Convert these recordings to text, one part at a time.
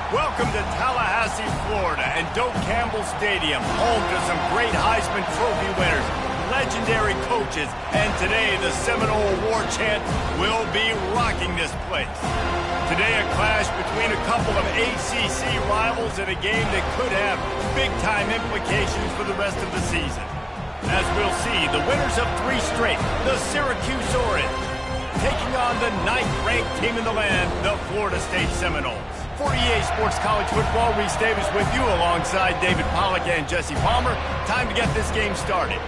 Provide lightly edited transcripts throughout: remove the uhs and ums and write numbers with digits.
Welcome to Tallahassee, Florida, and Doak Campbell Stadium, home to some great Heisman Trophy winners, legendary coaches, and today the Seminole Award chant will be rocking this place. Today a clash between a couple of ACC rivals in a game that could have big-time implications for the rest of the season. As we'll see, the winners of 3 straight, the Syracuse Orange, taking on the 9th-ranked team in the land, the Florida State Seminoles. For EA Sports College Football, Reese Davis with you alongside David Pollack and Jesse Palmer. Time to get this game started.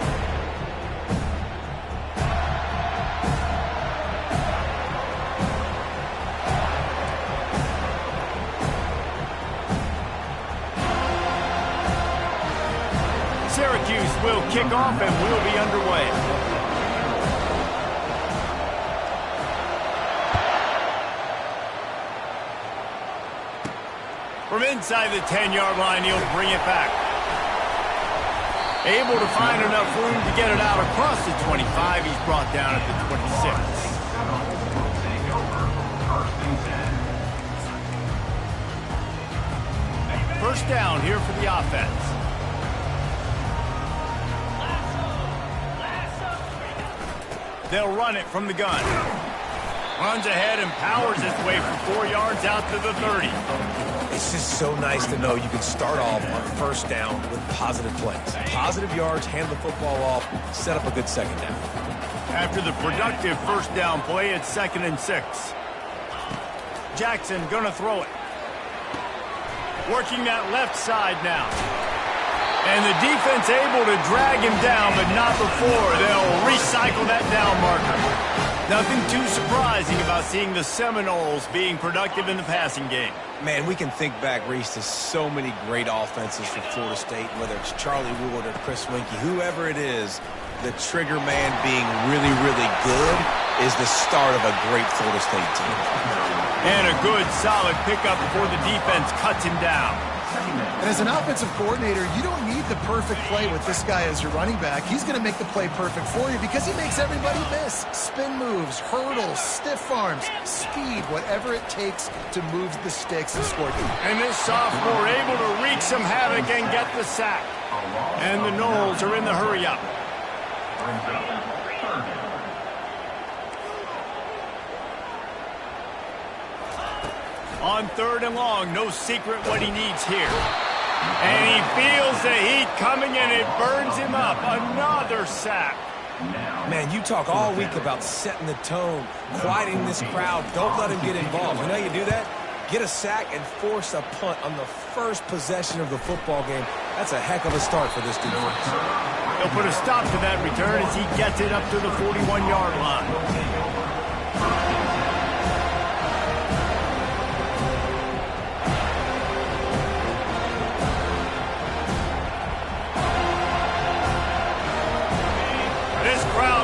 Syracuse will kick off and we'll be underway. From inside the 10-yard line, he'll bring it back. Able to find enough room to get it out across the 25. He's brought down at the 26. First down here for the offense. They'll run it from the gun. Runs ahead and powers his way for 4 yards out to the 30. It's just so nice to know you can start off on first down with positive plays. Positive yards, hand the football off, set up a good second down. After the productive first down play, it's 2nd and 6. Jackson gonna throw it. Working that left side now. And the defense able to drag him down, but not before they'll recycle that down marker. Nothing too surprising about seeing the Seminoles being productive in the passing game. Man, we can think back, Reese, to so many great offenses for Florida State, whether it's Charlie Wood or Chris Winkie, whoever it is, the trigger man being really, really good is the start of a great Florida State team. And a good, solid pickup before the defense cuts him down. And as an offensive coordinator, you don't need the perfect play with this guy as your running back. He's going to make the play perfect for you because he makes everybody miss. Spin moves, hurdles, stiff arms, speed, whatever it takes to move the sticks and score. And this sophomore able to wreak some havoc and get the sack. And the Noles are in the hurry-up. On 3rd and long, no secret what he needs here. And he feels the heat coming and it burns him up. Another sack. Man, you talk all week about setting the tone, quieting this crowd. Don't let him get involved. You know how you do that? Get a sack and force a punt on the first possession of the football game. That's a heck of a start for this defense. He'll put a stop to that return as he gets it up to the 41-yard line.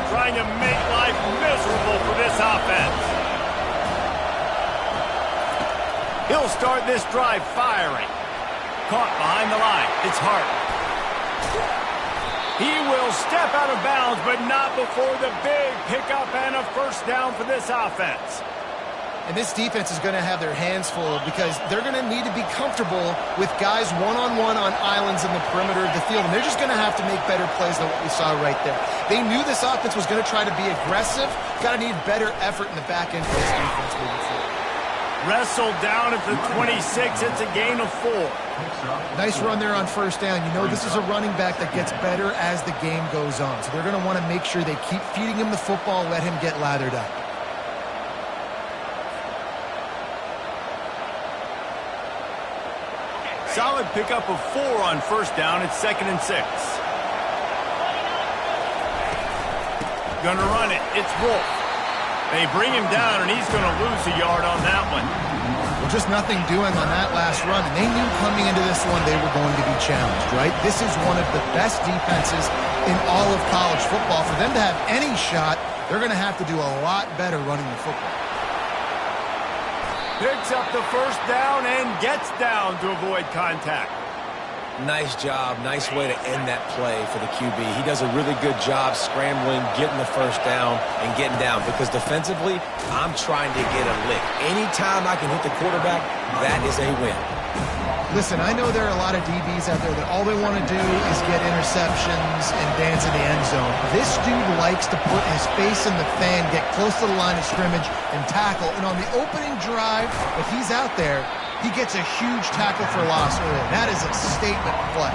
Trying to make life miserable for this offense. He'll start this drive firing. Caught behind the line. It's Hart. He will step out of bounds, but not before the big pickup and a first down for this offense. And this defense is going to have their hands full because they're going to need to be comfortable with guys one-on-one on islands in the perimeter of the field. And they're just going to have to make better plays than what we saw right there. They knew this offense was going to try to be aggressive. Got to need better effort in the back end for this defense moving forward. Wrestled down at the 26. It's a gain of 4. Nice run there on first down. You know this is a running back that gets better as the game goes on. So they're going to want to make sure they keep feeding him the football, let him get lathered up. Solid pickup of 4 on first down. It's 2nd and 6. Gonna run it. It's Wolf. They bring him down, and he's gonna lose a yard on that one. Well, just nothing doing on that last run, and they knew coming into this one they were going to be challenged, right? This is one of the best defenses in all of college football. For them to have any shot, they're gonna have to do a lot better running the football. Picks up the first down and gets down to avoid contact. Nice job. Nice way to end that play for the QB. He does a really good job scrambling, getting the first down, and getting down. Because defensively, I'm trying to get a lick. Anytime I can hit the quarterback, that is a win. Listen, I know there are a lot of DBs out there that all they want to do is get interceptions and dance in the end zone. This dude likes to put his face in the fan, get close to the line of scrimmage, and tackle. And on the opening drive, if he's out there, he gets a huge tackle for loss early. That is a statement play.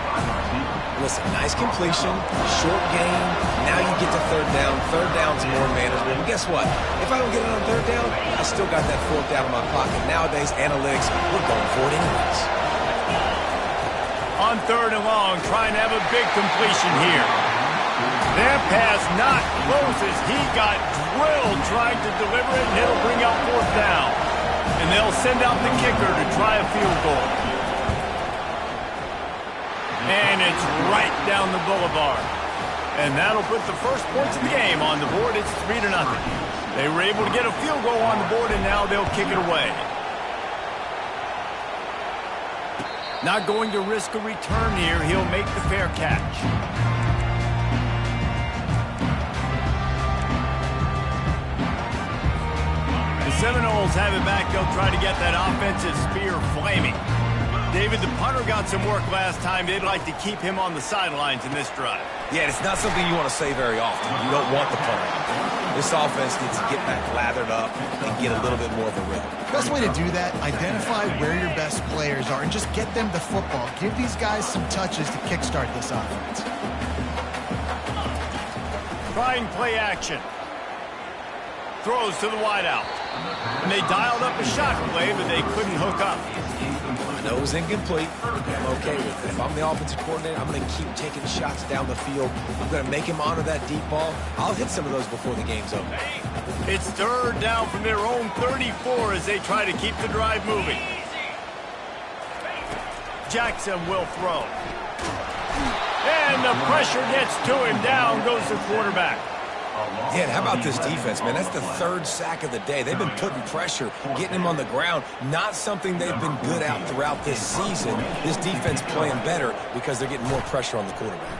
Listen, nice completion, short gain. Now you get to third down. Third down's more manageable. But guess what? If I don't get it on third down, I still got that fourth down in my pocket. Nowadays, analytics, we're going for it anyways. On third and long, trying to have a big completion here. That pass not close as he got drilled trying to deliver it, and it'll bring out fourth down. And they'll send out the kicker to try a field goal. And it's right down the boulevard. And that'll put the first points of the game on the board. It's 3-0. They were able to get a field goal on the board, and now they'll kick it away. Not going to risk a return here. He'll make the fair catch. The Seminoles have it back. They'll try to get that offensive spear flaming. David, the punter got some work last time. They'd like to keep him on the sidelines in this drive. Yeah, it's not something you want to say very often. You don't want the punter. This offense needs to get back lathered up and get a little bit more of a rhythm. Best way to do that, identify where your best players are and just get them the football. Give these guys some touches to kickstart this offense. Trying play action. Throws to the wideout. And they dialed up a shot play, but they couldn't hook up. I know it was incomplete. I'm okay with it. If I'm the offensive coordinator, I'm going to keep taking shots down the field. I'm going to make him honor that deep ball. I'll hit some of those before the game's over. It's third down from their own 34 as they try to keep the drive moving. Jackson will throw. And the pressure gets to him. Down goes the quarterback. Yeah, and how about this defense, man? That's the third sack of the day. They've been putting pressure, getting him on the ground. Not something they've been good at throughout this season. This defense playing better because they're getting more pressure on the quarterback.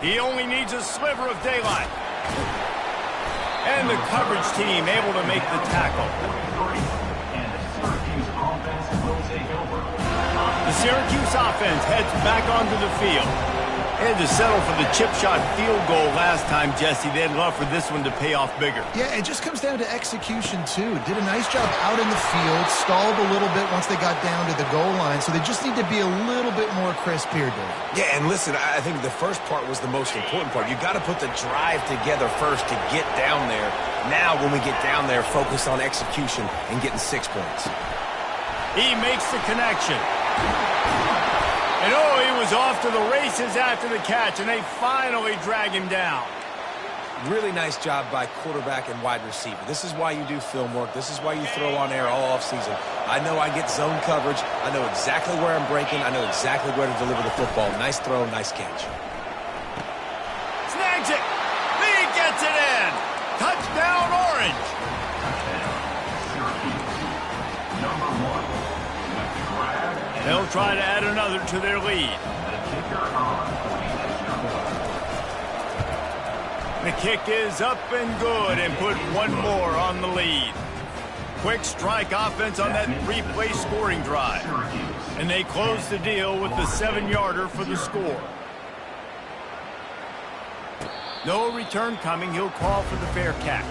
He only needs a sliver of daylight. And the coverage team able to make the tackle. The Syracuse offense heads back onto the field. They had to settle for the chip shot field goal last time, Jesse. They'd love for this one to pay off bigger. Yeah, it just comes down to execution, too. Did a nice job out in the field, stalled a little bit once they got down to the goal line, so they just need to be a little bit more crisp here, Dave. Yeah, and listen, I think the first part was the most important part. You got to put the drive together first to get down there. Now, when we get down there, focus on execution and getting 6 points. He makes the connection. And oh, he was off to the races after the catch, and they finally drag him down. Really nice job by quarterback and wide receiver. This is why you do film work. This is why you throw on air all offseason. I know I get zone coverage. I know exactly where I'm breaking. I know exactly where to deliver the football. Nice throw, nice catch. Snags it. He gets it in. Touchdown, Orange. They'll try to add another to their lead. The kick is up and good and put one more on the lead. Quick strike offense on that three-play scoring drive. And they close the deal with the 7-yarder for the score. No return coming. He'll call for the fair catch.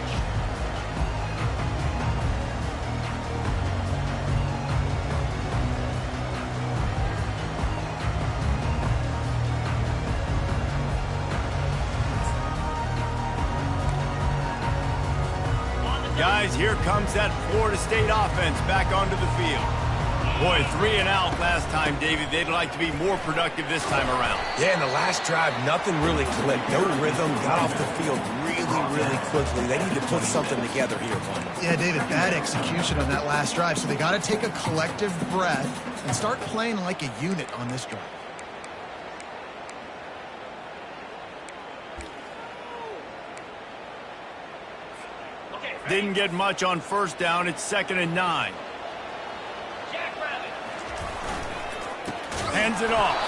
Guys, here comes that Florida State offense back onto the field. Boy, 3 and out last time, David. They'd like to be more productive this time around. Yeah, in the last drive, nothing really clicked. No rhythm, got off the field really quickly. They need to put something together here, Palmer. Yeah, David, bad execution on that last drive, so they got to take a collective breath and start playing like a unit on this drive. Didn't get much on first down. It's 2nd and 9. Hands it off.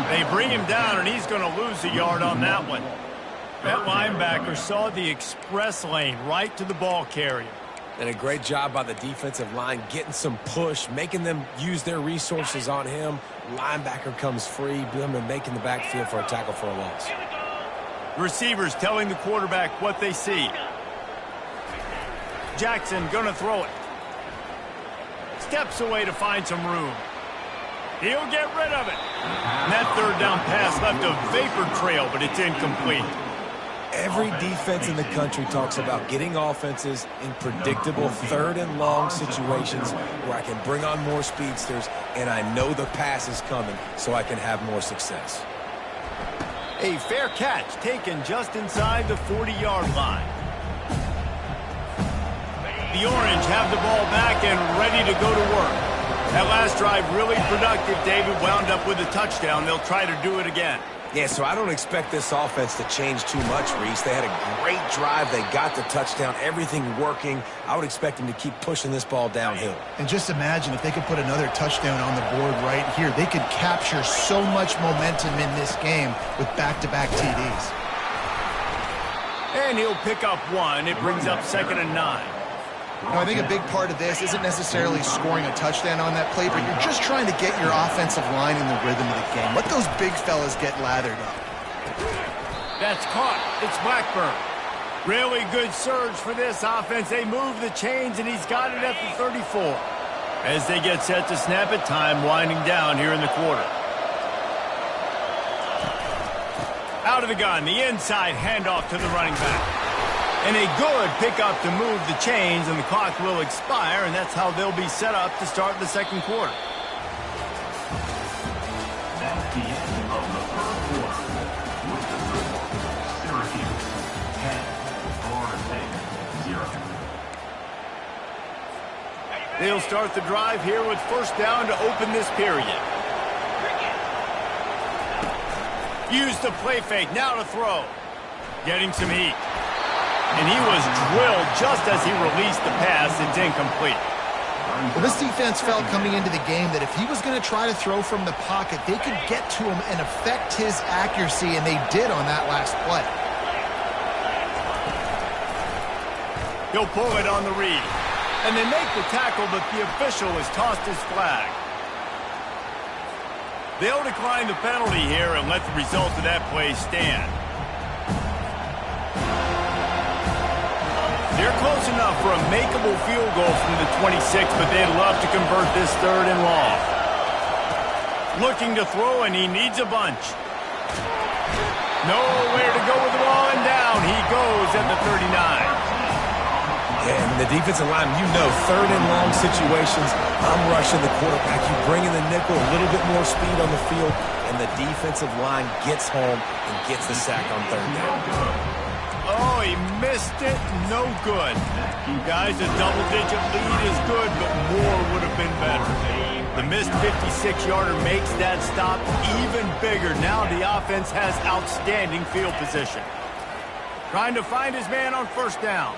They bring him down, and he's going to lose a yard on that one. That linebacker saw the express lane right to the ball carrier. And a great job by the defensive line getting some push, making them use their resources on him. Linebacker comes free, boom, and making the backfield for a tackle for a loss. Receivers telling the quarterback what they see. Jackson gonna throw it. Steps away to find some room. He'll get rid of it. And that third down pass left a vapor trail, but it's incomplete. Every defense in the country talks about getting offenses in predictable third and long situations where I can bring on more speedsters and I know the pass is coming so I can have more success. A fair catch taken just inside the 40-yard line. The Orange have the ball back and ready to go to work. That last drive really productive. David wound up with a touchdown. They'll try to do it again. Yeah, so I don't expect this offense to change too much, Reese. They had a great drive. They got the touchdown, everything working. I would expect them to keep pushing this ball downhill. And just imagine if they could put another touchdown on the board right here. They could capture so much momentum in this game with back-to-back TDs. And he'll pick up one. It brings up 2nd and 9. I think a big part of this isn't necessarily scoring a touchdown on that play, but you're just trying to get your offensive line in the rhythm of the game. Let those big fellas get lathered up. That's caught. It's Blackburn. Really good surge for this offense. They move the chains, and he's got it at the 34. As they get set to snap it, time winding down here in the quarter. Out of the gun, the inside handoff to the running back. And a good pickup to move the chains, and the clock will expire, and that's how they'll be set up to start the second quarter. That's the end of the first quarter. With the score, Syracuse 10, Florida State 0. They'll start the drive here with first down to open this period. Use the play fake, now to throw. Getting some heat. And he was drilled just as he released the pass. It's incomplete. Well, this defense felt coming into the game that if he was going to try to throw from the pocket, they could get to him and affect his accuracy, and they did on that last play. He'll pull it on the read. And they make the tackle, but the official has tossed his flag. They'll decline the penalty here and let the result of that play stand. They're close enough for a makeable field goal from the 26, but they'd love to convert this 3rd and long. Looking to throw, and he needs a bunch. Nowhere to go with the ball, and down he goes at the 39. And the defensive line, you know, 3rd and long situations, I'm rushing the quarterback. You bring in the nickel, a little bit more speed on the field, and the defensive line gets home and gets the sack on 3rd down. Oh, he missed it. No good. Guys, a double-digit lead is good, but more would have been better. The missed 56-yarder makes that stop even bigger. Now the offense has outstanding field position. Trying to find his man on first down.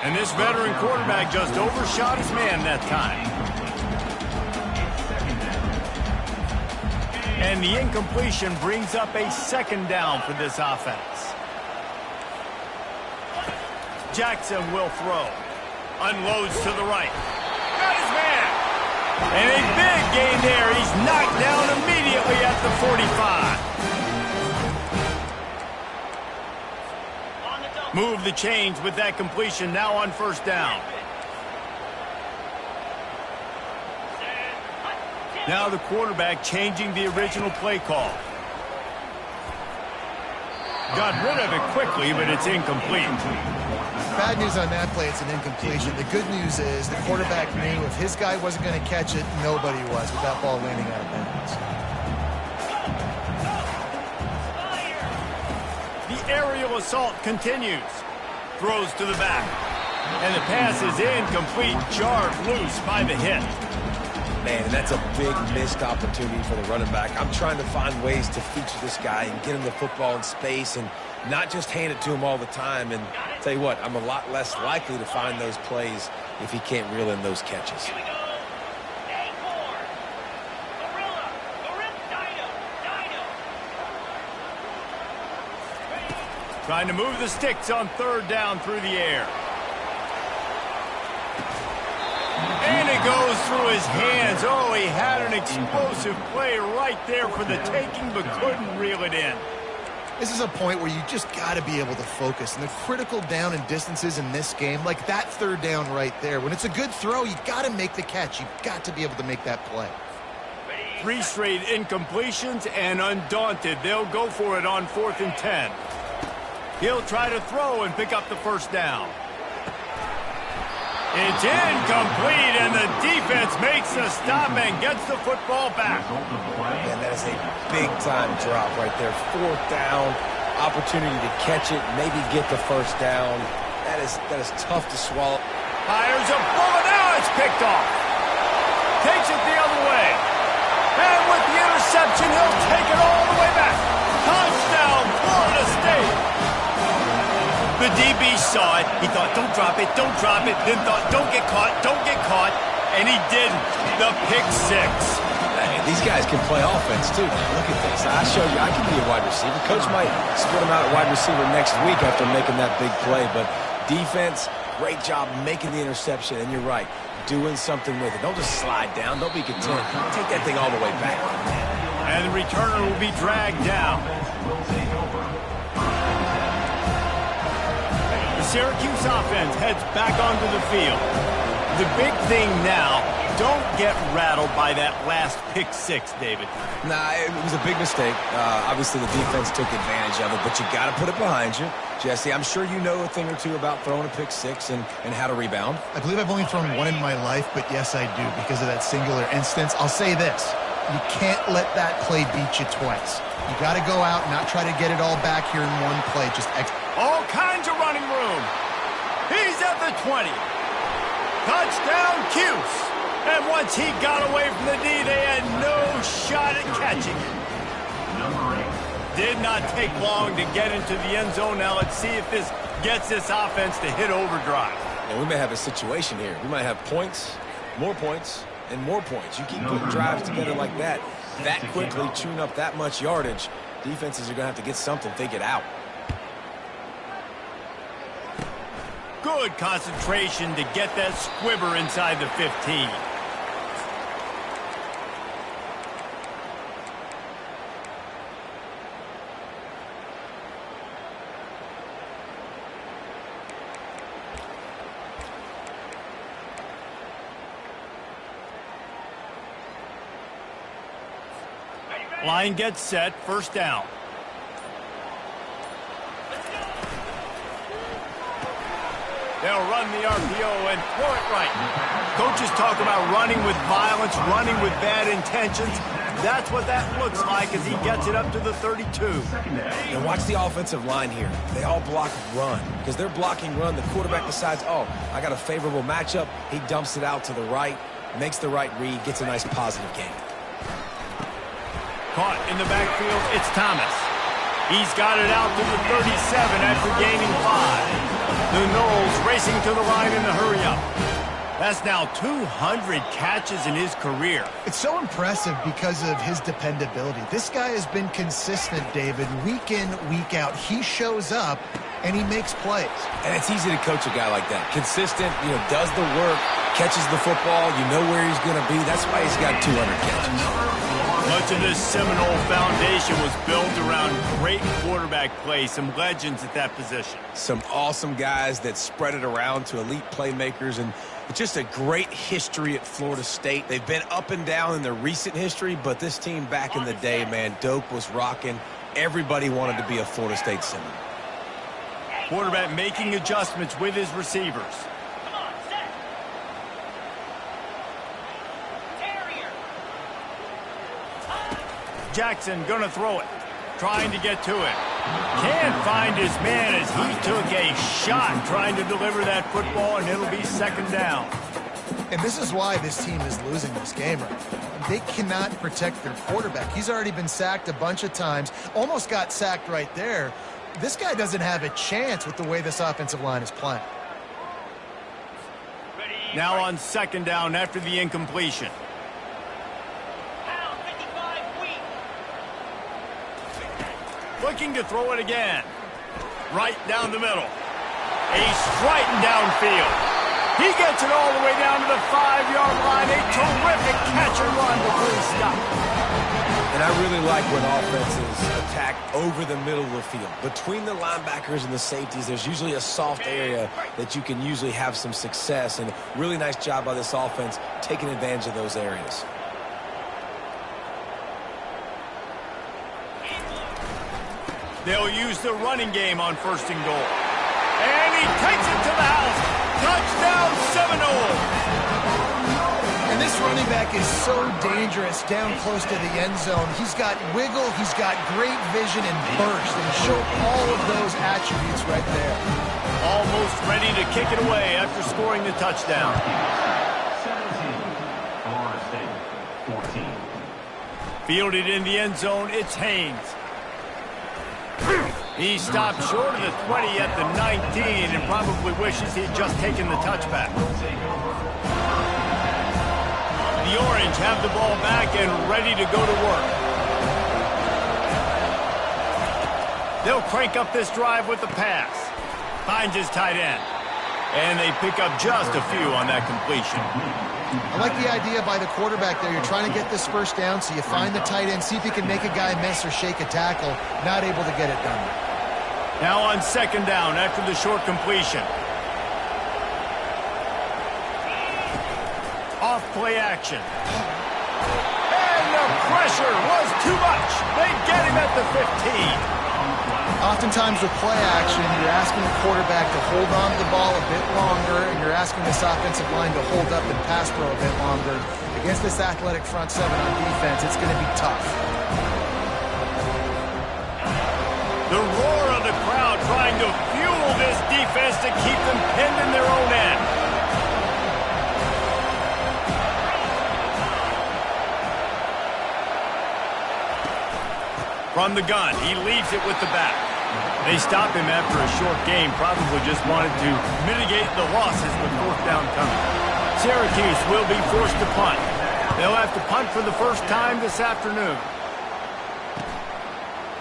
And this veteran quarterback just overshot his man that time. And the incompletion brings up a 2nd down for this offense. Jackson will throw. Unloads to the right. Got his man. And a big gain there. He's knocked down immediately at the 45. Move the chains with that completion now on first down. Now the quarterback changing the original play call. Got rid of it quickly, but it's incomplete. Bad news on that play, it's an incompletion. The good news is the quarterback knew if his guy wasn't going to catch it, nobody was with that ball landing out of bounds. The aerial assault continues. Throws to the back. And the pass is incomplete, jarred loose by the hit. Man, that's a big missed opportunity for the running back. I'm trying to find ways to feature this guy and get him the football in space and not just hand it to him all the time. And tell you what, I'm a lot less likely to find those plays if he can't reel in those catches. Trying to move the sticks on 3rd down through the air. And it goes through his hands. Oh, he had an explosive play right there for the taking, but couldn't reel it in. This is a point where you just got to be able to focus. And the critical down and distances in this game, like that third down right there, when it's a good throw, you got to make the catch. You've got to be able to make that play. 3 straight incompletions, and undaunted, they'll go for it on 4th and 10. He'll try to throw and pick up the first down. It's incomplete, and the defense makes a stop and gets the football back. Man, that is a big-time drop right there. 4th down, opportunity to catch it, maybe get the first down. That is tough to swallow. Fires a bullet, now it's picked off. Takes it the other way. And with the interception, he'll take it all the way back. Touchdown, Florida State. The DB saw it. He thought, don't drop it, don't drop it. Then thought, don't get caught, don't get caught. And he didn't. The pick 6. Hey, these guys can play offense, too. Look at this. I showed you I can be a wide receiver. Coach might split him out at wide receiver next week after making that big play. But defense, great job making the interception. And you're right, doing something with it. Don't just slide down. Don't be content. Take that thing all the way back. And the returner will be dragged down. Syracuse offense heads back onto the field. The big thing now, don't get rattled by that last pick 6, David. Nah, it was a big mistake. Obviously, the defense took advantage of it, but you got to put it behind you. Jesse, I'm sure you know a thing or two about throwing a pick 6 and how to rebound. I believe I've only thrown one in my life, but yes, I do because of that singular instance. I'll say this. You can't let that play beat you twice. You got to go out and not try to get it all back here in one play. Just all kinds of running room. He's at the 20. Touchdown, Cuse. And once he got away from the D, they had no shot at catching it. Did not take long to get into the end zone. Now let's see if this gets this offense to hit overdrive. Yeah, we may have a situation here. We might have points, and more points. You keep putting drives together like that quickly, chewing up that much yardage, defenses are going to have to get something figured out. Good concentration to get that squibber inside the 15. Line gets set, first down. They'll run the RPO and throw it right. Coaches talk about running with violence, running with bad intentions. That's what that looks like as he gets it up to the 32. And watch the offensive line here. They all block run. Because they're blocking run, the quarterback decides, oh, I got a favorable matchup. He dumps it out to the right, makes the right read, gets a nice positive gain. Caught in the backfield, it's Thomas. He's got it out to the 37 after gaining 5. The Knowles racing to the line in the hurry-up. That's now 200 catches in his career. It's so impressive because of his dependability. This guy has been consistent, David, week in, week out. He shows up, and he makes plays. And it's easy to coach a guy like that. Consistent, does the work, catches the football, you know where he's going to be. That's why he's got 200 catches. Much of this Seminole foundation was built around great quarterback play, some legends at that position. Some awesome guys that spread it around to elite playmakers, and it's just a great history at Florida State. They've been up and down in their recent history, but this team back in the day, man, Doak was rocking. Everybody wanted to be a Florida State Seminole. Quarterback making adjustments with his receivers. Jackson gonna throw it, trying to get to it. Can't find his man as he took a shot trying to deliver that football, and it'll be second down. And this is why this team is losing this game right now. They cannot protect their quarterback. He's already been sacked a bunch of times, almost got sacked right there. This guy doesn't have a chance with the way this offensive line is playing. Now on second down after the incompletion. Looking to throw it again. Right down the middle. A striding downfield. He gets it all the way down to the 5-yard line. A terrific catch and run before he stopped. And I really like when offenses attack over the middle of the field. Between the linebackers and the safeties, there's usually a soft area that you can usually have some success. And really nice job by this offense taking advantage of those areas. They'll use the running game on 1st and goal. And he takes it to the house. Touchdown Seminoles. And this running back is so dangerous down close to the end zone. He's got wiggle, he's got great vision and burst, and he showed all of those attributes right there. Almost ready to kick it away after scoring the touchdown. 17, Florida State, 14. Fielded in the end zone, it's Haynes. He stopped short of the 20 at the 19 and probably wishes he had just taken the touchback. The Orange have the ball back and ready to go to work. They'll crank up this drive with the pass. Finds his tight end. And they pick up just a few on that completion. I like the idea by the quarterback there. You're trying to get this first down, so you find the tight end, see if you can make a guy miss or shake a tackle. Not able to get it done. Now on 2nd down after the short completion. Off play action. And the pressure was too much. They get him at the 15. Oftentimes with play action, you're asking the quarterback to hold on to the ball a bit longer, and you're asking this offensive line to hold up and pass pro a bit longer. Against this athletic front seven on defense, it's going to be tough. The roar of the crowd trying to fuel this defense to keep them pinned in their own end. From the gun, he leaves it with the back. They stop him after a short game, probably just wanted to mitigate the losses with 4th down coming. Syracuse will be forced to punt. They'll have to punt for the first time this afternoon.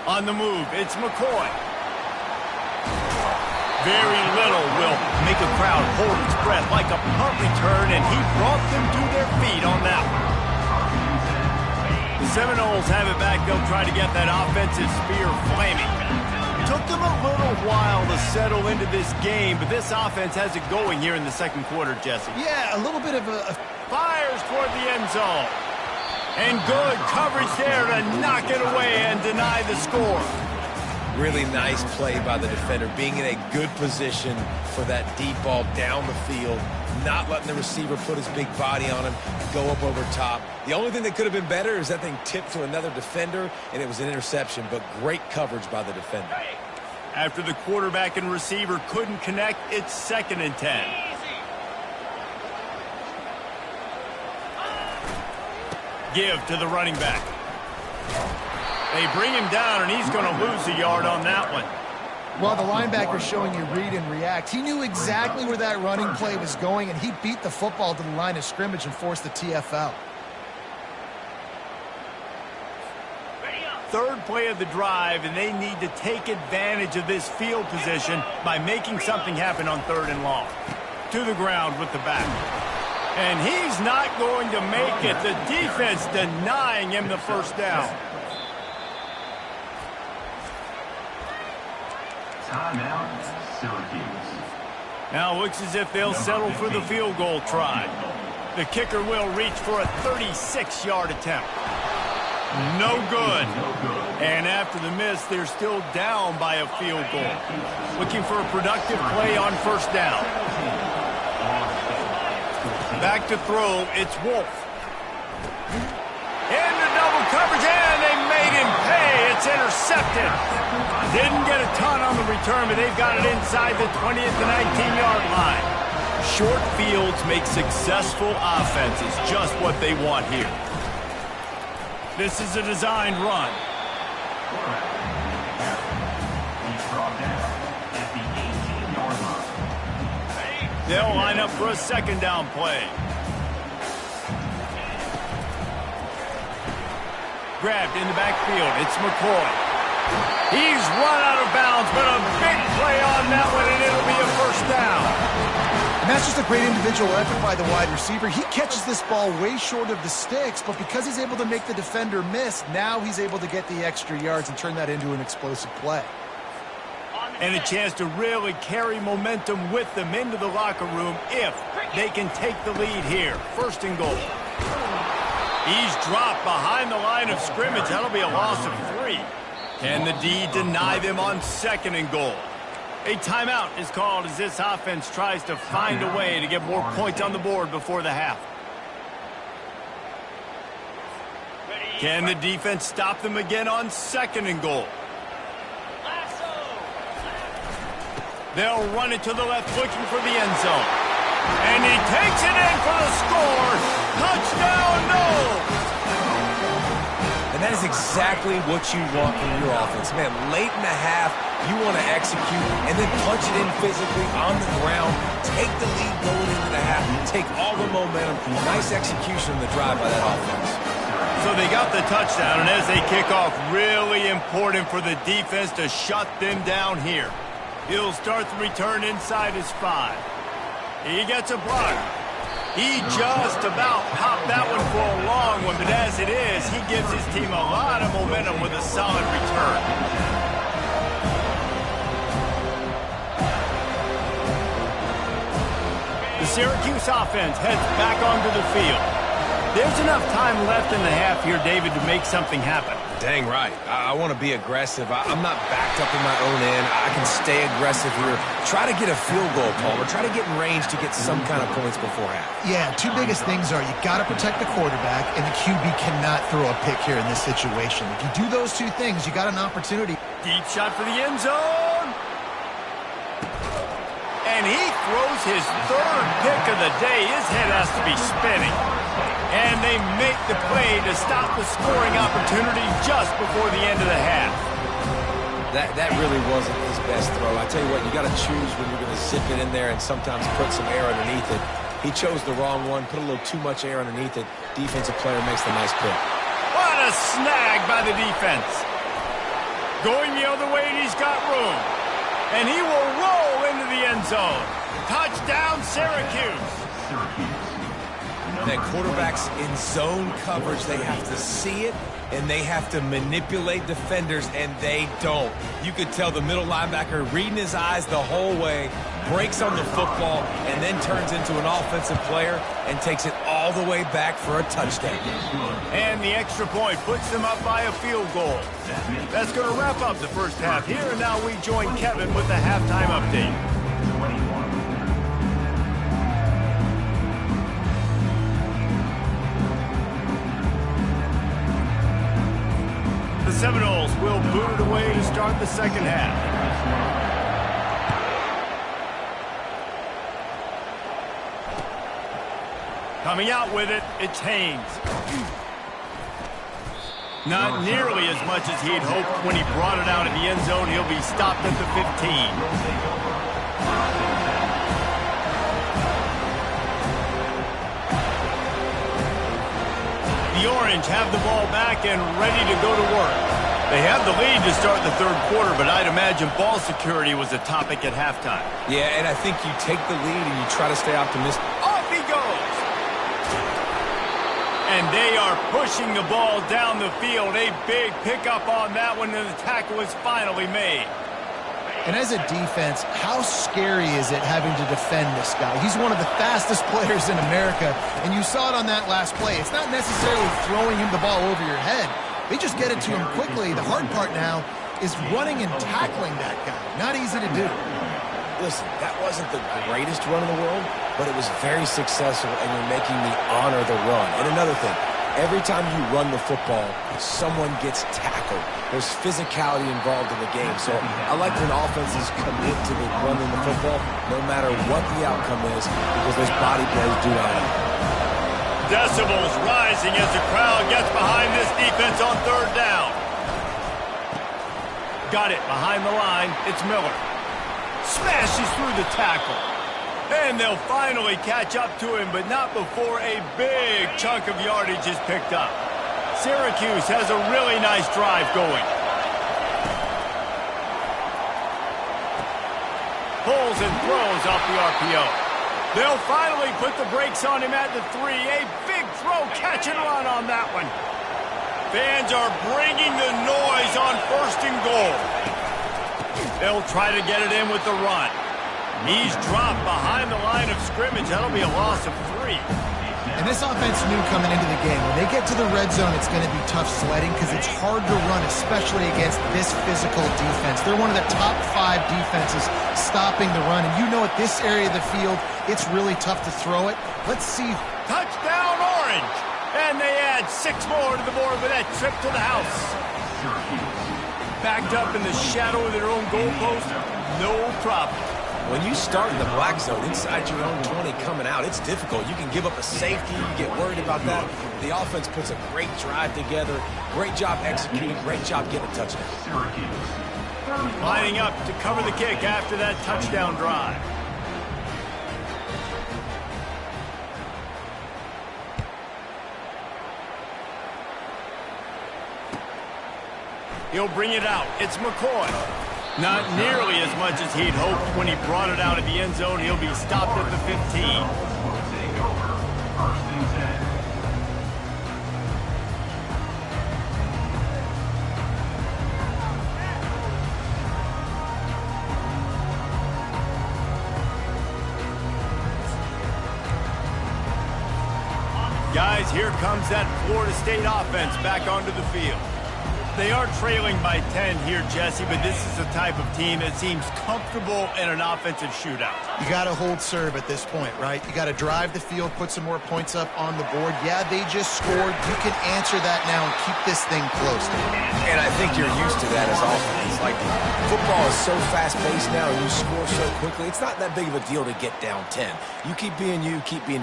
On the move, it's McCoy. Very little will make a crowd hold its breath like a punt return, and he brought them to their feet on that one. The Seminoles have it back. They'll try to get that offensive spear flaming. Took them a little while to settle into this game, but this offense has it going here in the 2nd quarter, Jesse. Yeah, a little bit of a... Fires toward the end zone. And good coverage there to knock it away and deny the score. Really nice play by the defender, being in a good position for that deep ball down the field, not letting the receiver put his big body on him, go up over top. The only thing that could have been better is that thing tipped to another defender, and it was an interception, but great coverage by the defender. After the quarterback and receiver couldn't connect, it's 2nd and 10. Give to the running back. They bring him down, and he's going to lose a yard on that one. Well, the linebacker's showing you read and react. He knew exactly where that running play was going, and he beat the football to the line of scrimmage and forced the TFL. 3rd play of the drive, and they need to take advantage of this field position by making something happen on 3rd and long. To the ground with the back. And he's not going to make it. The defense denying him the first down. Timeout, Syracuse. Now looks as if they'll settle for the field goal try. The kicker will reach for a 36-yard attempt. No good. And after the miss, they're still down by a field goal. Looking for a productive play on 1st down. Back to throw, it's Wolf. Into double coverage, and they made him pay. It's intercepted. Didn't get a ton on the return, but they've got it inside the 20 at the 19-yard line. Short fields make successful offenses just what they want here. This is a designed run. He's brought down at the 18-yard line. They'll line up for a 2nd down play. Grabbed in the backfield. It's McCoy. He's run out of bounds, but a big play on that one, and it'll be a 1st down. And that's just a great individual effort by the wide receiver. He catches this ball way short of the sticks, but because he's able to make the defender miss, now he's able to get the extra yards and turn that into an explosive play. And a chance to really carry momentum with them into the locker room if they can take the lead here. First and goal. He's dropped behind the line of scrimmage. That'll be a loss of 3. Can the D deny them on second and goal? A timeout is called as this offense tries to find a way to get more points on the board before the half. Can the defense stop them again on second and goal? They'll run it to the left, looking for the end zone. And he takes it in for the score. Touchdown, no! And that is exactly what you want from your offense. Man, late in the half, you want to execute and then punch it in physically on the ground. Take the lead going into the half. Take all the momentum. Nice execution on the drive by that offense. So they got the touchdown, and as they kick off, really important for the defense to shut them down here. He'll start the return inside his 5. He gets a block. He just about popped that one for a long one, but as it is, he gives his team a lot of momentum with a solid return. The Syracuse offense heads back onto the field. There's enough time left in the half here, David, to make something happen. Dang right. I want to be aggressive. I'm not backed up in my own end. I can stay aggressive here. Try to get a field goal, Paul, or try to get in range to get some kind of points before half. Yeah, two biggest things are you got to protect the quarterback, and the QB cannot throw a pick here in this situation. If you do those two things, you got an opportunity. Deep shot for the end zone. And he throws his 3rd pick of the day. His head has to be spinning. And they make the play to stop the scoring opportunity just before the end of the half. That really wasn't his best throw. I tell you what, you got to choose when you're going to zip it in there and sometimes put some air underneath it. He chose the wrong one, put a little too much air underneath it. Defensive player makes the nice pick. What a snag by the defense. Going the other way, and he's got room. And he will roll into the end zone. Touchdown, Syracuse. That quarterbacks in zone coverage, they have to see it, and they have to manipulate defenders, and they don't. You could tell the middle linebacker reading his eyes the whole way, breaks on the football, and then turns into an offensive player and takes it all the way back for a touchdown. And the extra point puts them up by a field goal. That's going to wrap up the first half here, and now we join Kevin with the halftime update. The Seminoles will boot it away to start the second half. Coming out with it, it's Haynes. Not nearly as much as he'd hoped when he brought it out of the end zone. He'll be stopped at the 15. The Orange have the ball back and ready to go to work. They have the lead to start the third quarter, but I'd imagine ball security was a topic at halftime. Yeah, and I think you take the lead and you try to stay optimistic. Off he goes! And they are pushing the ball down the field. A big pickup on that one, and the tackle is finally made. And as a defense, how scary is it having to defend this guy? He's one of the fastest players in America, and you saw it on that last play. It's not necessarily throwing him the ball over your head. They just get it to him quickly. The hard part now is running and tackling that guy. Not easy to do. Listen, that wasn't the greatest run in the world, but it was very successful, and you're making me honor the run. And another thing, every time you run the football, someone gets tackled. There's physicality involved in the game. So I like when offenses commit to the running the football, no matter what the outcome is, because those body plays do not end. Decibels rising as the crowd gets behind this defense on third down. Got it behind the line. It's Miller. Smashes through the tackle. And they'll finally catch up to him, but not before a big chunk of yardage is picked up. Syracuse has a really nice drive going. Pulls and throws off the RPO. They'll finally put the brakes on him at the 3. A big throw, catch and run on that one. Fans are bringing the noise on 1st and goal. They'll try to get it in with the run. He's dropped behind the line of scrimmage. That'll be a loss of 3. And this offense knew coming into the game, when they get to the red zone, it's going to be tough sledding because it's hard to run, especially against this physical defense. They're one of the top 5 defenses stopping the run. And you know at this area of the field, it's really tough to throw it. Let's see. Touchdown, Orange! And they add 6 more to the board with that trip to the house. Backed up in the shadow of their own goalpost, no problem. When you start in the black zone inside your own 20 coming out, it's difficult. You can give up a safety. You get worried about that. The offense puts a great drive together. Great job executing. Great job getting a touchdown. Lining up to cover the kick after that touchdown drive. He'll bring it out. It's McCoy. Not nearly as much as he'd hoped when he brought it out of the end zone. He'll be stopped at the 15. Guys, here comes that Florida State offense back onto the field. They are trailing by 10 here, Jesse, but this is the type of team that seems comfortable in an offensive shootout. You got to hold serve at this point, right? You got to drive the field, put some more points up on the board. Yeah, they just scored. You can answer that now and keep this thing close. And I think you're used to that as offense. Like, football is so fast-paced now and you score so quickly, it's not that big of a deal to get down 10. You, keep being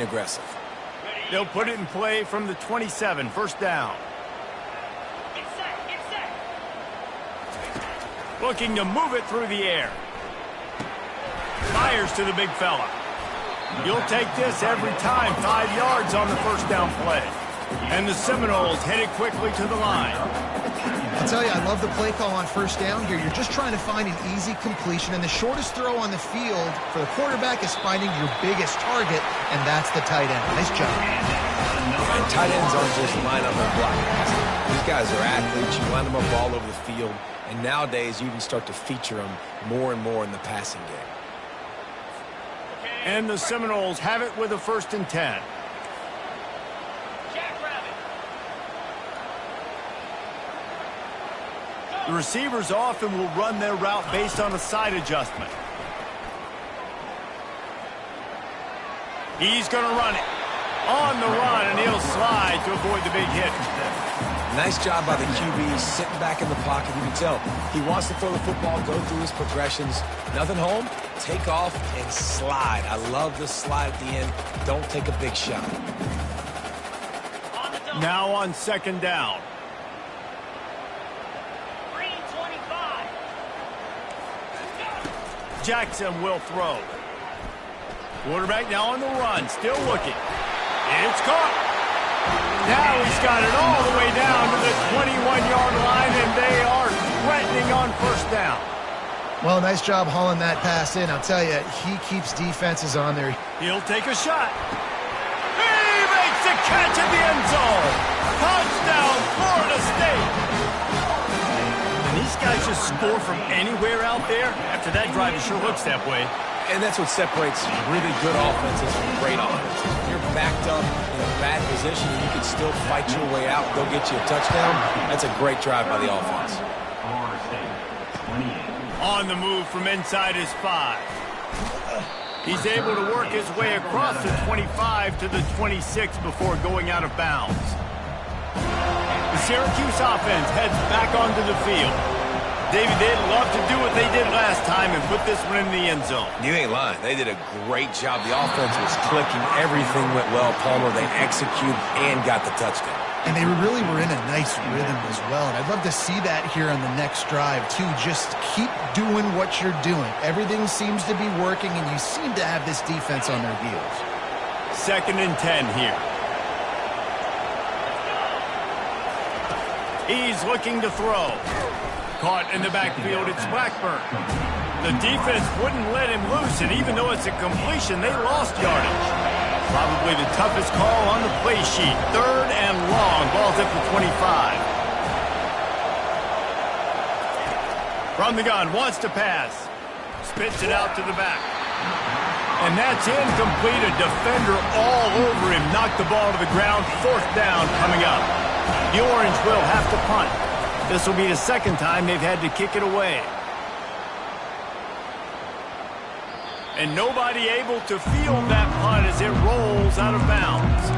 aggressive. They'll put it in play from the 27, 1st down. Looking to move it through the air. Fires to the big fella. You'll take this every time. 5 yards on the 1st down play. And the Seminoles headed quickly to the line. I'll tell you, I love the play call on 1st down here. You're just trying to find an easy completion, and the shortest throw on the field for the quarterback is finding your biggest target, and that's the tight end. Nice job. And tight ends aren't just line up and block. These guys are athletes. You line them up all over the field. And nowadays, you can start to feature them more and more in the passing game. And the Seminoles have it with a 1st and 10. The receivers often will run their route based on a side adjustment. He's going to run it on the run, and he'll slide to avoid the big hit. Nice job by the QB, sitting back in the pocket. You can tell he wants to throw the football, go through his progressions. Nothing home, take off, and slide. I love the slide at the end. Don't take a big shot. Now on 2nd down. Jackson will throw. Quarterback now on the run, still looking. It's caught. Now he's got it all the way down to the 21-yard line, and they are threatening on 1st down. Well, nice job hauling that pass in. I'll tell you, he keeps defenses on there. He'll take a shot. He makes the catch in the end zone. Touchdown, Florida State. And these guys just score from anywhere out there. After that drive, it sure looks that way. And that's what separates really good offenses from great offenses. You're backed up in a bad position and you can still fight your way out and go get you a touchdown. That's a great drive by the offense. On the move from inside his 5. He's able to work his way across the 25 to the 26 before going out of bounds. The Syracuse offense heads back onto the field. David, they'd love to do what they did last time and put this one in the end zone. You ain't lying. They did a great job. The offense was clicking. Everything went well, Palmer. They executed and got the touchdown. And they really were in a nice rhythm as well. And I'd love to see that here on the next drive, too. Just keep doing what you're doing. Everything seems to be working, and you seem to have this defense on their heels. 2nd and 10 here. He's looking to throw. Caught in the backfield, it's Blackburn. The defense wouldn't let him loose, and even though it's a completion, they lost yardage. Probably the toughest call on the play sheet. 3rd and long. Ball's at the 25. From the gun, wants to pass. Spits it out to the back. And that's incomplete. A defender all over him. Knocked the ball to the ground. 4th down coming up. The Orange will have to punt. This will be the 2nd time they've had to kick it away. And nobody able to field that punt as it rolls out of bounds.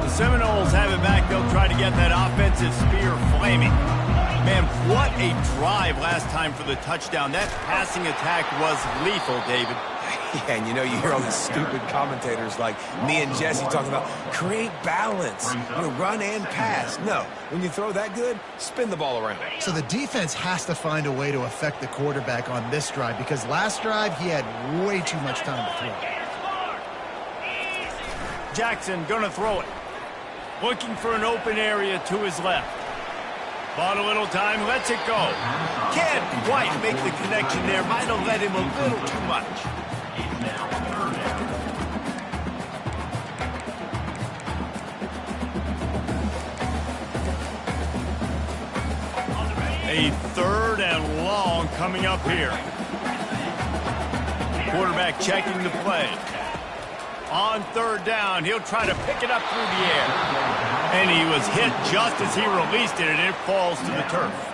The Seminoles have it back. They'll try to get that offensive spear flaming. Man, what a drive last time for the touchdown. That passing attack was lethal, David. Yeah, and you know, you hear all these stupid commentators like me and Jesse talking about create balance, run and pass. No, when you throw that good, spin the ball around. So the defense has to find a way to affect the quarterback on this drive because last drive he had way too much time to throw. Jackson gonna throw it. Looking for an open area to his left. Bought a little time, lets it go. Can't quite make the connection there. Might have let him a little too much. A 3rd and long coming up here. Quarterback checking the play. On 3rd down, he'll try to pick it up through the air. And he was hit just as he released it, and it falls to the turf.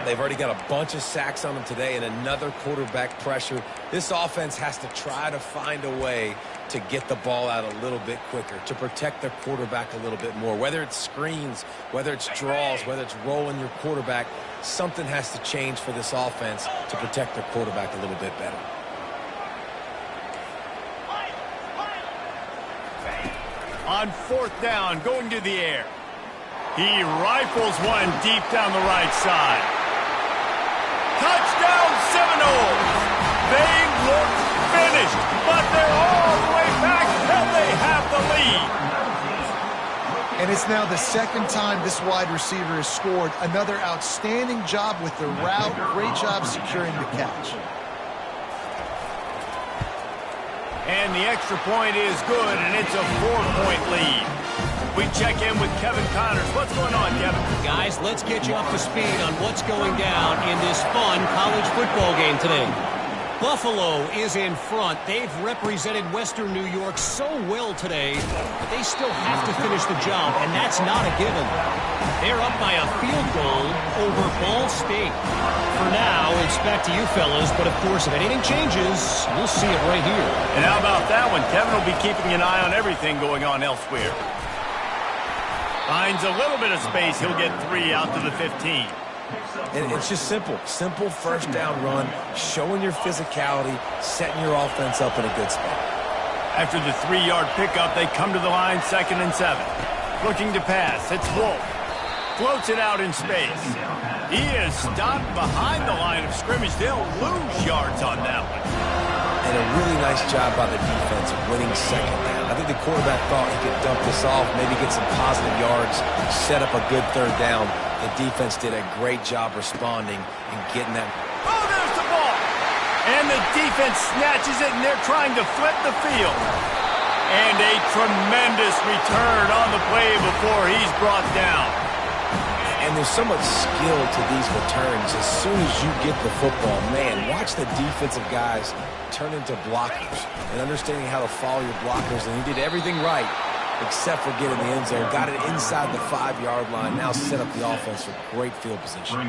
They've already got a bunch of sacks on them today and another quarterback pressure. This offense has to try to find a way to get the ball out a little bit quicker, to protect their quarterback a little bit more. Whether it's screens, whether it's draws, whether it's rolling your quarterback, something has to change for this offense to protect their quarterback a little bit better. On 4th down, going to the air. He rifles one deep down the right side. Touchdown Seminoles! They look finished, but they're all the way back and they have the lead. And it's now the 2nd time this wide receiver has scored. Another outstanding job with the route. Great job securing the catch. And the extra point is good, and it's a 4-point lead. We check in with Kevin Connors. What's going on, Kevin? Guys, let's get you up to speed on what's going down in this fun college football game today. Buffalo is in front. They've represented Western New York so well today, but they still have to finish the job, and that's not a given. They're up by a field goal over Ball State. For now, it's back to you fellas, but of course, if anything changes, you'll see it right here. And how about that one? Kevin will be keeping an eye on everything going on elsewhere. Finds a little bit of space. He'll get 3 out to the 15. And it's just simple 1st down run, showing your physicality, setting your offense up in a good spot. After the 3-yard pickup, they come to the line 2nd and 7. Looking to pass. It's Wolf. Floats it out in space. He is stopped behind the line of scrimmage. They'll lose yards on that one. And a really nice job by the defense of winning 2nd down. I think the quarterback thought he could dump this off, maybe get some positive yards, set up a good 3rd down. The defense did a great job responding and getting that. Oh, there's the ball. And the defense snatches it, and they're trying to flip the field. And a tremendous return on the play before he's brought down. And there's so much skill to these returns. As soon as you get the football, man, watch the defensive guys turn into blockers and understanding how to follow your blockers. And he did everything right except for getting the end zone. Got it inside the 5-yard line. Now set up the offense for great field position.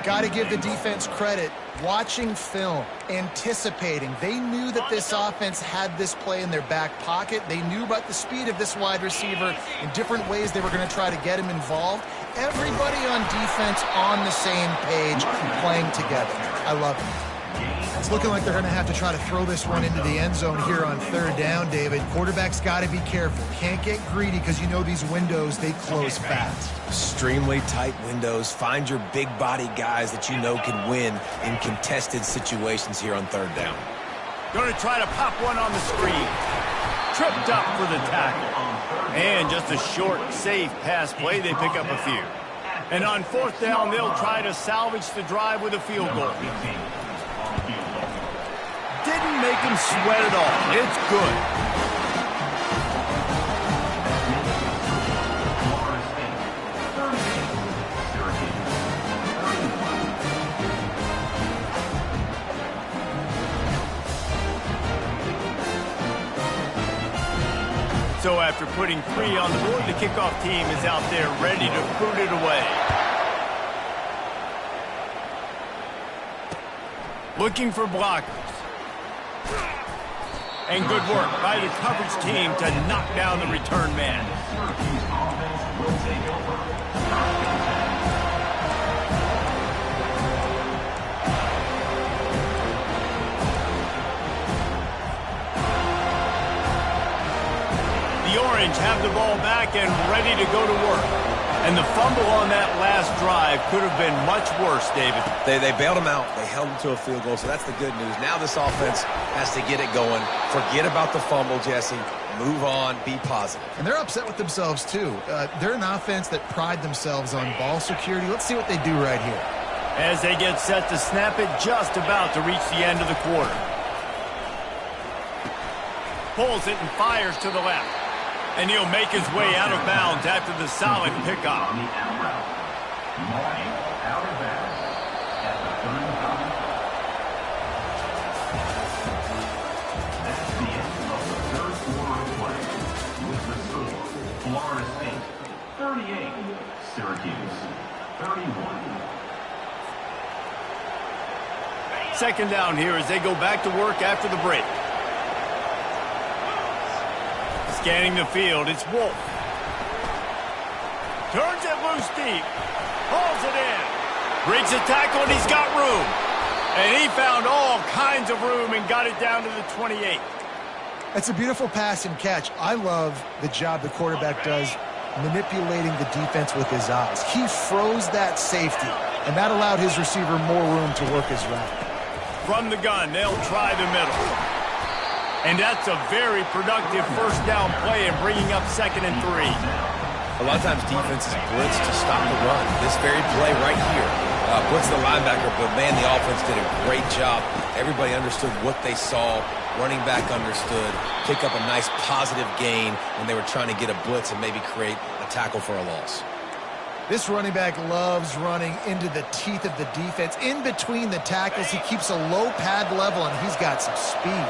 Got to give the defense credit. Watching film, anticipating. They knew that this offense had this play in their back pocket. They knew about the speed of this wide receiver in different ways they were going to try to get him involved. Everybody on defense on the same page, playing together. I love it. It's looking like they're going to have to try to throw this one into the end zone here on 3rd down, David. Quarterback's got to be careful. Can't get greedy because you know these windows, they close fast. Extremely tight windows. Find your big body guys that you know can win in contested situations here on 3rd down. Going to try to pop one on the screen. Tripped up for the tackle. And just a short, safe pass play. They pick up a few. And on 4th down, they'll try to salvage the drive with a field goal. Didn't make him sweat at all. It's good. So after putting 3 on the board, the kickoff team is out there ready to boot it away. Looking for blockers. And good work by the coverage team to knock down the return man. The Orange have the ball back and ready to go to work. And the fumble on that last drive could have been much worse, David. They bailed him out. They held him to a field goal, so that's the good news. Now this offense has to get it going. Forget about the fumble, Jesse. Move on. Be positive. And they're upset with themselves, too. They're an offense that pride themselves on ball security. Let's see what they do right here. As they get set to snap it, just about to reach the end of the quarter. Pulls it and fires to the left. And he'll make his way out of bounds after the solid pickoff. On the out route. Marking out of bounds at the 35. That's the end of the third quarter of play. With the score, Florida State 38, Syracuse 31. 2nd down here as they go back to work after the break. Scanning the field, it's Wolf. Turns it loose deep. Hauls it in. Breaks a tackle and he's got room. And he found all kinds of room and got it down to the 28. It's a beautiful pass and catch. I love the job the quarterback does manipulating the defense with his eyes. He froze that safety, and that allowed his receiver more room to work his route. From the gun, they'll try the middle. And that's a very productive 1st down play and bringing up 2nd and 3. A lot of times defenses blitz to stop the run. This very play right here, blitz the linebacker, but man, the offense did a great job. Everybody understood what they saw. Running back understood. Pick up a nice positive gain when they were trying to get a blitz and maybe create a tackle for a loss. This running back loves running into the teeth of the defense. In between the tackles, he keeps a low pad level, and he's got some speed.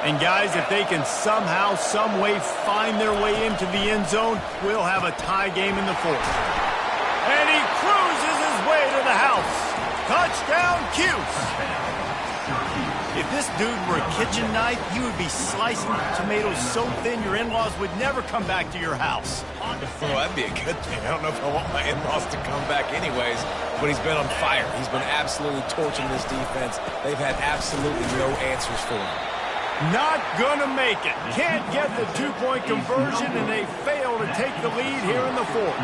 And guys, if they can somehow, some way find their way into the end zone, we'll have a tie game in the 4th. And he cruises his way to the house. Touchdown, Cuse. If this dude were a kitchen knife, he would be slicing tomatoes so thin your in-laws would never come back to your house. Well, that'd be a good thing. I don't know if I want my in-laws to come back anyways, but he's been on fire. He's been absolutely torching this defense. They've had absolutely no answers for him. Not gonna make it. Can't get the 2-point conversion, and they fail to take the lead here in the 4th.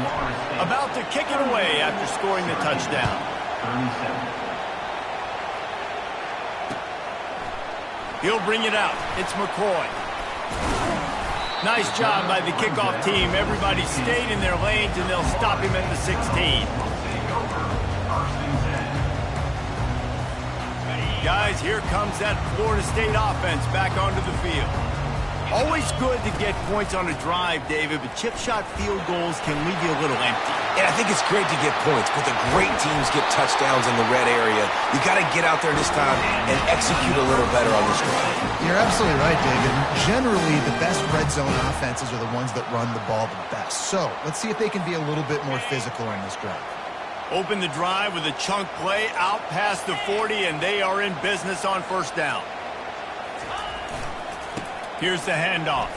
About to kick it away after scoring the touchdown. 37. He'll bring it out. It's McCoy. Nice job by the kickoff team. Everybody stayed in their lanes, and they'll stop him at the 16. Guys, here comes that Florida State offense back onto the field. Always good to get points on a drive, David, but chip shot field goals can leave you a little empty. Yeah, I think it's great to get points, but the great teams get touchdowns in the red area. You got to get out there this time and execute a little better on this drive. You're absolutely right, David. Generally, the best red zone offenses are the ones that run the ball the best. So let's see if they can be a little bit more physical on this drive. Open the drive with a chunk play out past the 40, and they are in business on 1st down. Here's the handoff.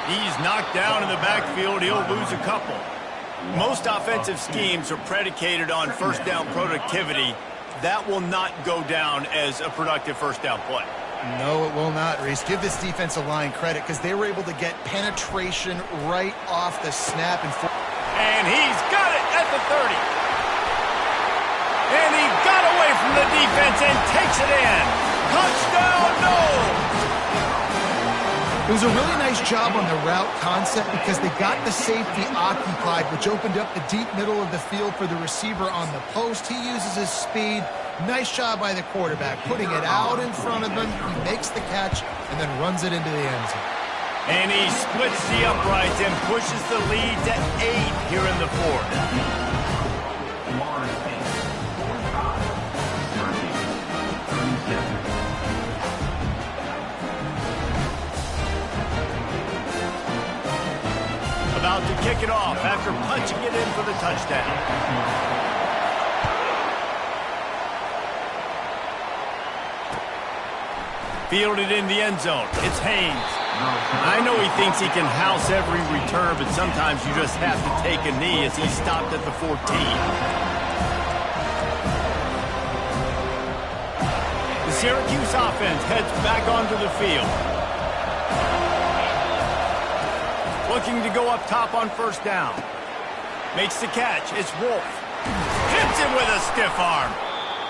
He's knocked down in the backfield. He'll lose a couple. Most offensive schemes are predicated on 1st down productivity. That will not go down as a productive 1st down play. No, it will not, Reese. Give this defensive line credit because they were able to get penetration right off the snap. And he's got it at the 30. And he got away from from the defense and takes it in. Touchdown, no! It was a really nice job on the route concept because they got the safety occupied, which opened up the deep middle of the field for the receiver on the post. He uses his speed. Nice job by the quarterback, putting it out in front of him. He makes the catch and then runs it into the end zone. And he splits the uprights and pushes the lead to 8 here in the fourth. About to kick it off after punching it in for the touchdown. Fielded in the end zone. It's Haynes. I know he thinks he can house every return, but sometimes you just have to take a knee as he stopped at the 14. The Syracuse offense heads back onto the field. Looking to go up top on first down. Makes the catch. It's Wolf. Hits him with a stiff arm.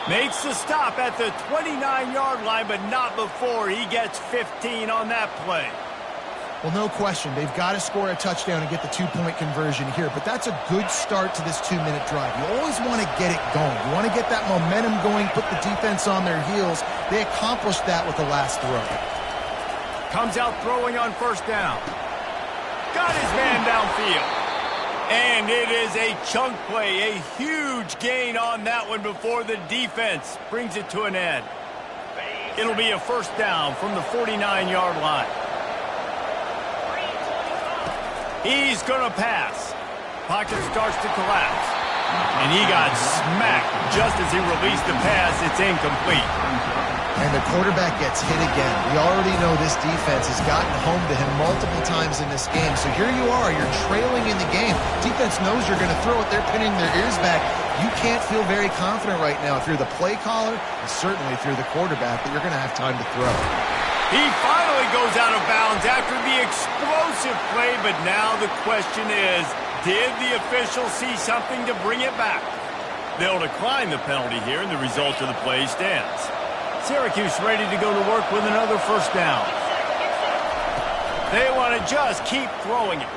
Makes the stop at the 29-yard line, but not before he gets 15 on that play. Well, no question. They've got to score a touchdown and get the two-point conversion here, but that's a good start to this 2-minute drive. You always want to get it going. You want to get that momentum going, put the defense on their heels. They accomplished that with the last throw. Comes out throwing on first down. Got his man downfield. And it is a chunk play, a huge gain on that one before the defense brings it to an end. It'll be a first down from the 49-yard line. He's going to pass. Pocket starts to collapse. And he got smacked just as he released the pass. It's incomplete. And the quarterback gets hit again. We already know this defense has gotten home to him multiple times in this game. So here you are, you're trailing in the game. Defense knows you're going to throw it. They're pinning their ears back. You can't feel very confident right now if you're the play caller, and certainly if you're the quarterback, that you're going to have time to throw. He finally goes out of bounds after the explosive play, but now the question is, did the officials see something to bring it back? They'll decline the penalty here, and the result of the play stands. Syracuse ready to go to work with another first down. They want to just keep throwing it.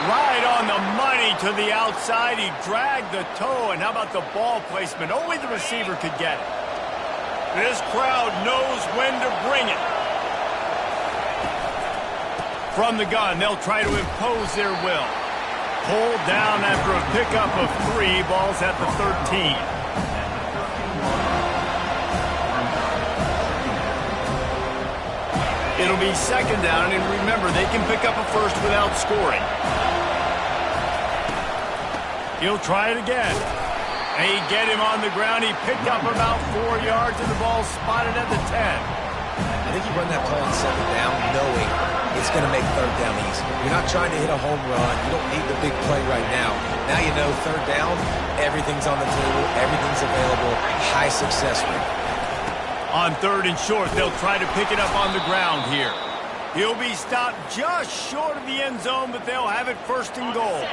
Right on the money to the outside. He dragged the toe, and how about the ball placement? Only the receiver could get it. This crowd knows when to bring it. From the gun, they'll try to impose their will. Pulled down after a pickup of 3, balls at the 13. It'll be second down, and remember, they can pick up a first without scoring. He'll try it again. They get him on the ground. He picked up about 4 yards, and the ball spotted at the 10. I think you run that play on second down knowing it's going to make third down easy. You're not trying to hit a home run. You don't need the big play right now. Now you know third down, everything's on the table, everything's available, high success rate. On third and short, they'll try to pick it up on the ground here. He'll be stopped just short of the end zone, but they'll have it first and goal.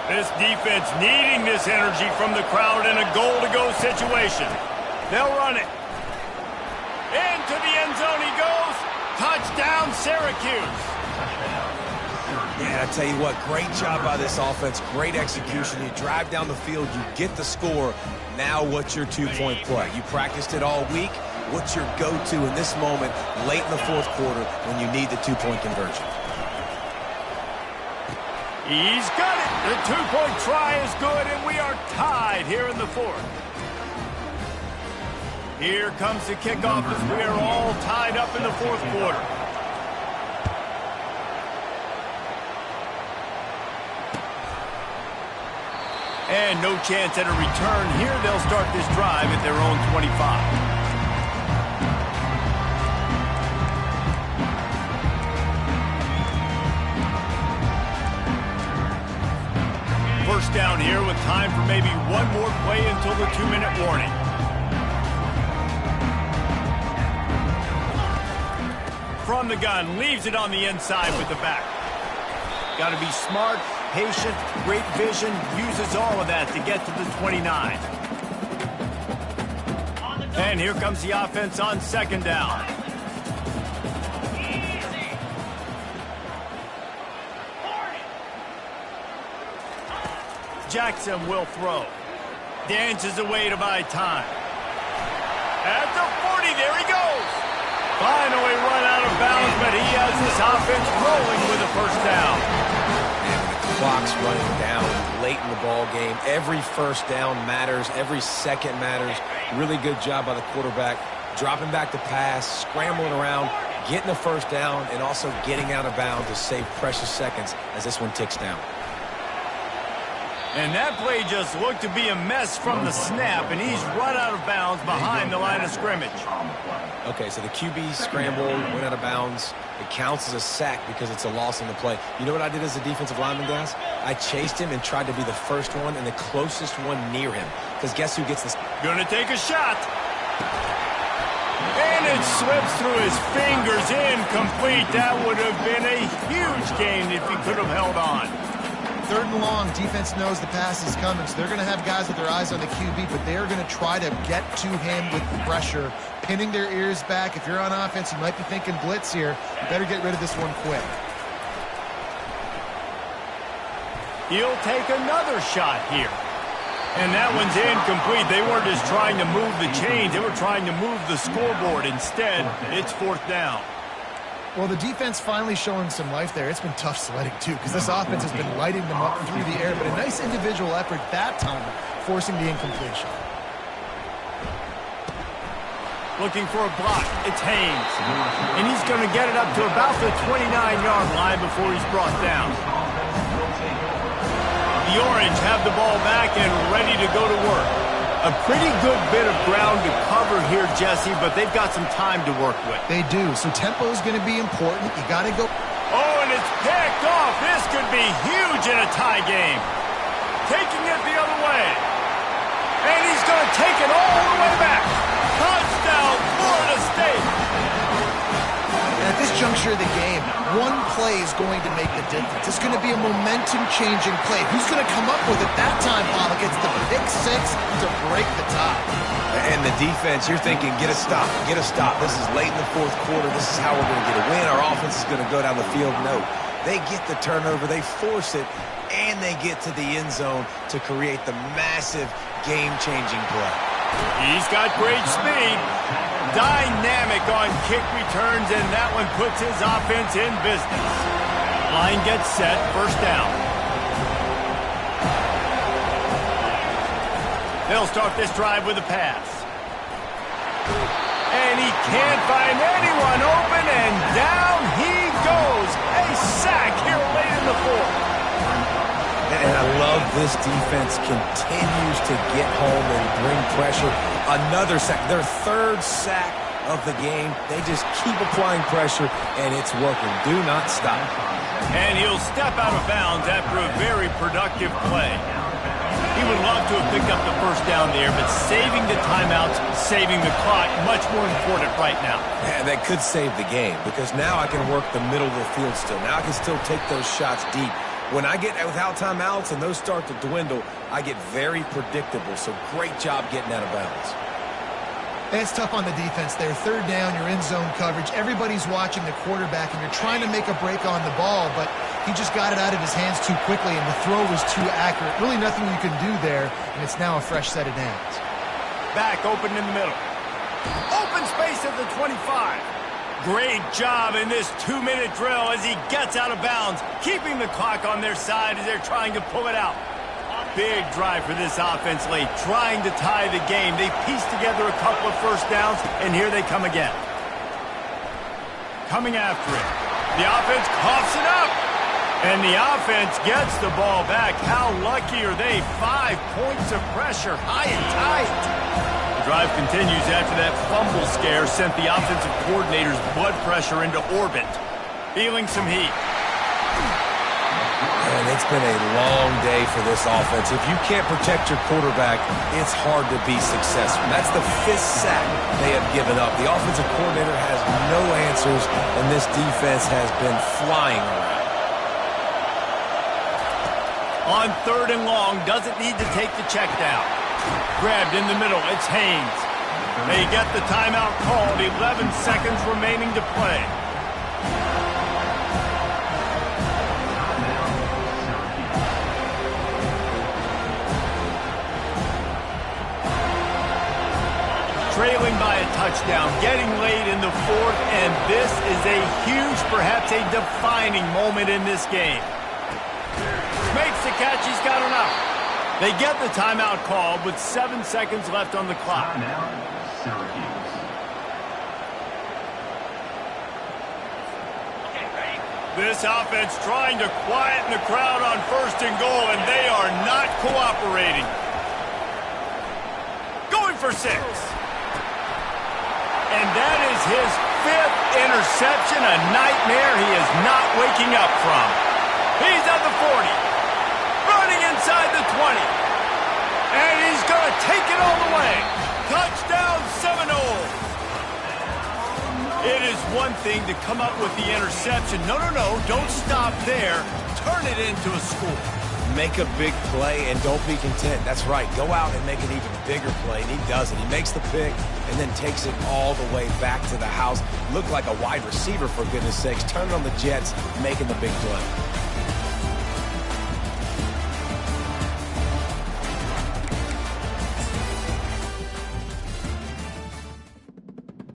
This defense needing this energy from the crowd in a goal-to-go situation. They'll run it. Into the end zone he goes. Touchdown, Syracuse. Yeah, I tell you what, great job by this offense. Great execution. You drive down the field, you get the score. Now what's your two-point play? You practiced it all week. What's your go-to in this moment late in the fourth quarter when you need the two-point conversion? He's got it. The two-point try is good, and we are tied here in the fourth. Here comes the kickoff as we are all tied up in the fourth quarter. And no chance at a return here. They'll start this drive at their own 25. First down here with time for maybe one more play until the 2-minute warning. From the gun, leaves it on the inside with the back. Got to be smart, patient, great vision, uses all of that to get to the 29. And here comes the offense on second down. Jackson will throw. Dances away to buy time. At the 40, there he goes. Finally run out of bounds, but he has this offense rolling with a first down. And the clock's running down late in the ball game. Every first down matters. Every second matters. Really good job by the quarterback. Dropping back to pass, scrambling around, getting the first down, and also getting out of bounds to save precious seconds as this one ticks down. And that play just looked to be a mess from the snap, and he's run out of bounds behind the line of scrimmage. Okay, so the QB scrambled, went out of bounds. It counts as a sack because it's a loss on the play. You know what I did as a defensive lineman, guys? I chased him and tried to be the first one and the closest one near him. Because guess who gets this? Gonna take a shot. And it slips through his fingers, incomplete. That would have been a huge gain if he could have held on. Third and long, defense knows the pass is coming, so they're going to have guys with their eyes on the QB, but they're going to try to get to him with pressure, pinning their ears back. If you're on offense, you might be thinking blitz here. You better get rid of this one quick. He'll take another shot here. And that one's incomplete. They weren't just trying to move the chains. They were trying to move the scoreboard. Instead, it's fourth down. Well, the defense finally showing some life there. It's been tough sledding, too, because this offense has been lighting them up through the air. But a nice individual effort that time, forcing the incompletion. Looking for a block. It's Haynes. And he's going to get it up to about the 29-yard line before he's brought down. The Orange have the ball back and ready to go to work. A pretty good bit of ground to cover here, Jesse, but they've got some time to work with. They do, so tempo is going to be important. You got to go. Oh, and it's picked off. This could be huge in a tie game. Taking it the other way. And he's going to take it all the way back. Touchdown, Florida State. And at this juncture of the game, one play is going to make the difference. It's going to be a momentum-changing play. Who's going to come up with it that time, Pollock? It's the pick six to break the tie. And the defense, you're thinking, get a stop, get a stop. This is late in the fourth quarter. This is how we're going to get a win. Our offense is going to go down the field. No, they get the turnover, they force it, and they get to the end zone to create the massive game-changing play. He's got great speed. Dynamic on kick returns, and that one puts his offense in business. Line gets set, first down. They'll start this drive with a pass. And he can't find anyone open, and down he goes. A sack here late in the fourth. And I love this defense continues to get home and bring pressure. Another sack, their third sack of the game. They just keep applying pressure, and it's working. Do not stop. And he'll step out of bounds after a very productive play. He would love to have picked up the first down there, but saving the timeouts, saving the clock, much more important right now. And that could save the game, because now I can work the middle of the field still. Now I can still take those shots deep. When I get without timeouts and those start to dwindle, I get very predictable. So great job getting out of bounds. It's tough on the defense there. Third down, you're in zone coverage. Everybody's watching the quarterback, and you're trying to make a break on the ball, but he just got it out of his hands too quickly, and the throw was too accurate. Really nothing you can do there, and it's now a fresh set of downs. Back open in the middle. Open space at the 25. Great job in this 2-minute drill as he gets out of bounds, keeping the clock on their side as they're trying to pull it out. Big drive for this offense late, trying to tie the game. They pieced together a couple of first downs, and here they come again. Coming after it. The offense coughs it up, and the offense gets the ball back. How lucky are they? 5 points of pressure, high and tight. Drive continues after that fumble scare sent the offensive coordinator's blood pressure into orbit. Feeling some heat. And it's been a long day for this offense. If you can't protect your quarterback, it's hard to be successful. That's the 5th sack they have given up. The offensive coordinator has no answers, and this defense has been flying around. On 3rd and long, doesn't need to take the check down. Grabbed in the middle, it's Haynes. They get the timeout called, 11 seconds remaining to play. Trailing by a touchdown, getting late in the 4th, and this is a huge, perhaps a defining moment in this game. Makes the catch, he's got enough. They get the timeout called with 7 seconds left on the clock. Timeout, Syracuse. This offense trying to quieten the crowd on 1st and goal, and they are not cooperating. Going for 6. And that is his 5th interception, a nightmare he is not waking up from. He's at the 40, running inside the 20, and he's going to take it all the way. Touchdown Seminoles. It is one thing to come up with the interception. No, don't stop there. Turn it into a score. Make a big play and don't be content. That's right. Go out and make an even bigger play, and he does it. He makes the pick and then takes it all the way back to the house. Looked like a wide receiver, for goodness sakes. Turn it on the Jets, making the big play.